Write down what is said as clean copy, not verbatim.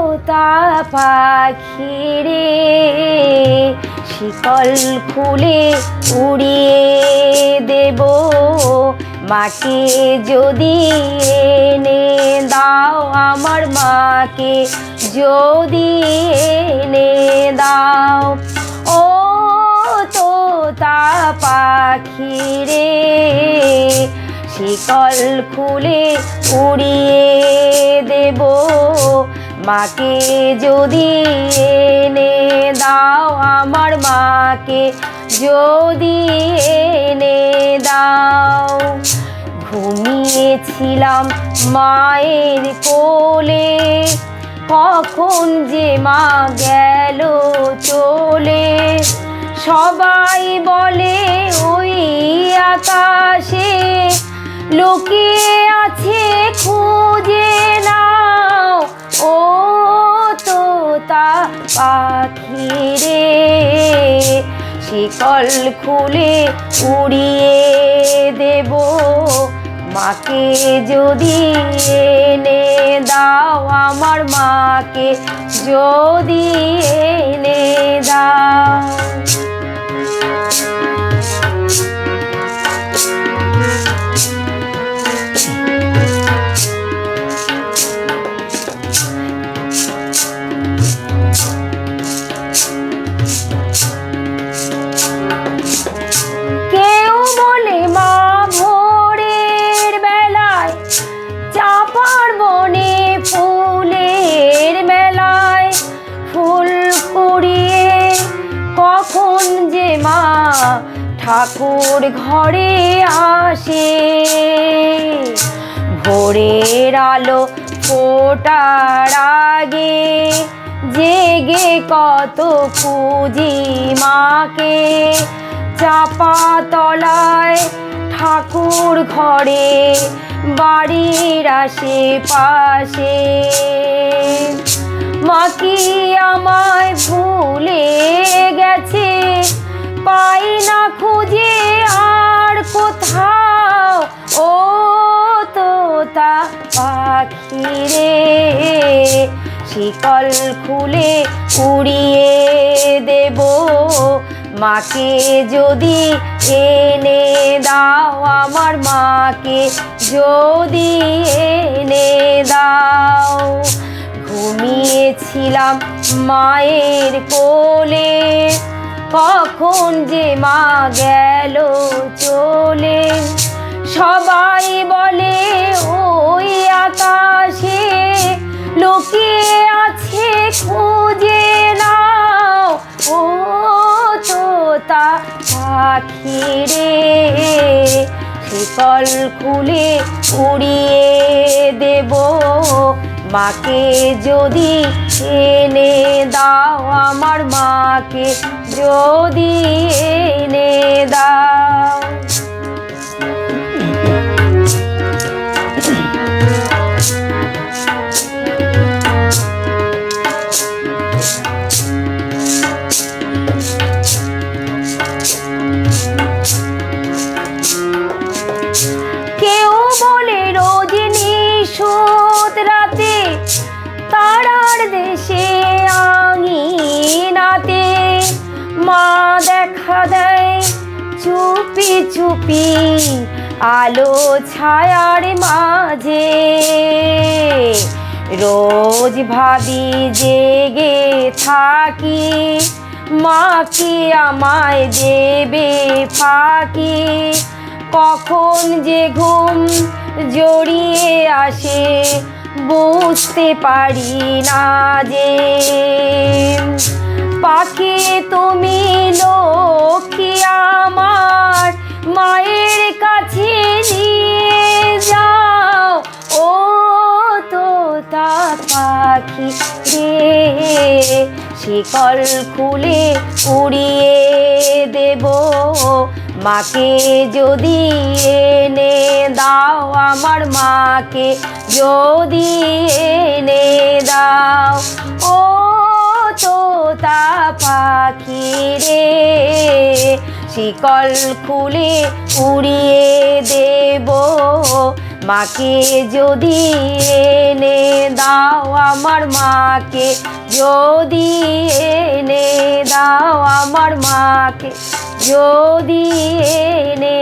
তোতা পাখি রে শিকল খুলে উড়িয়ে দেব মাকে যদি এনে দাও আমার মাকে যদি এনে দাও ও তোতা পাখি রে শিকল খুলে উড়িয়ে দেব মাকে যদি এনে দাও আমার মাকে যদি এনে দাও ঘুমিয়েছিলাম মায়ের কোলে কখন যে মা গেল চলে সবাই বলে ওই আকাশে লুকিয়ে আছে খুঁজে নাও ও তোতা পাখি রে শিকল খুলে উড়িয়ে দেব মাকে যদি এনে দাও আমার মাকে যদি এনে দাও ঠাকুর ঘরে আসে ভোরের আলো ফোটার আগে জেগে কত খুঁজি মাকে চাপা তলায় ঠাকুর ঘরে বাড়ির আশেপাশে মা কি আমায় ভুলে গেছে পাই না খুঁজে আর কোথাও ও তোতা পাখি রে শিকল খুলে উড়িয়ে দেব মাকে যদি এনে দাও আমার মাকে যদি এনে দাও ঘুমিয়েছিলাম মায়ের কোলে কখন যে মা গেল চলে সবাই বলে ওই আকাশে লুকিয়ে আছে খুঁজে নাও ও তোতা পাখি রে শিকল খুলে উড়িয়ে দেব মাকে যদি এনে দাও আমার মাকে যদি এনে দাও কেউ বলে রোজিনী সুদ রাতে তারার দেশে আঙিনাতে মা দেখা দেয় চুপি চুপি আলো ছায়ার মাঝে রোজ ভাবি জেগে থাকি মা কি আমায় দেবে ফাঁকি কখন যে ঘুম জড়িয়ে আসে বুঝতে পারি না যে পাখি তুমি লক্ষ্মী আমার মায়ের কাছে নিয়ে যাও ও তোতা পাখি রে শিকল খুলে উড়িয়ে দেব মাকে যদি এনে দাও আমার মাকে যদি এনে দাও ও তোতা পাখি রে শিকল খুলে উড়িয়ে দেব মাকে যদি এনে দাও আমার মাকে যদি এনে দাও আমার মাকে যদি এনে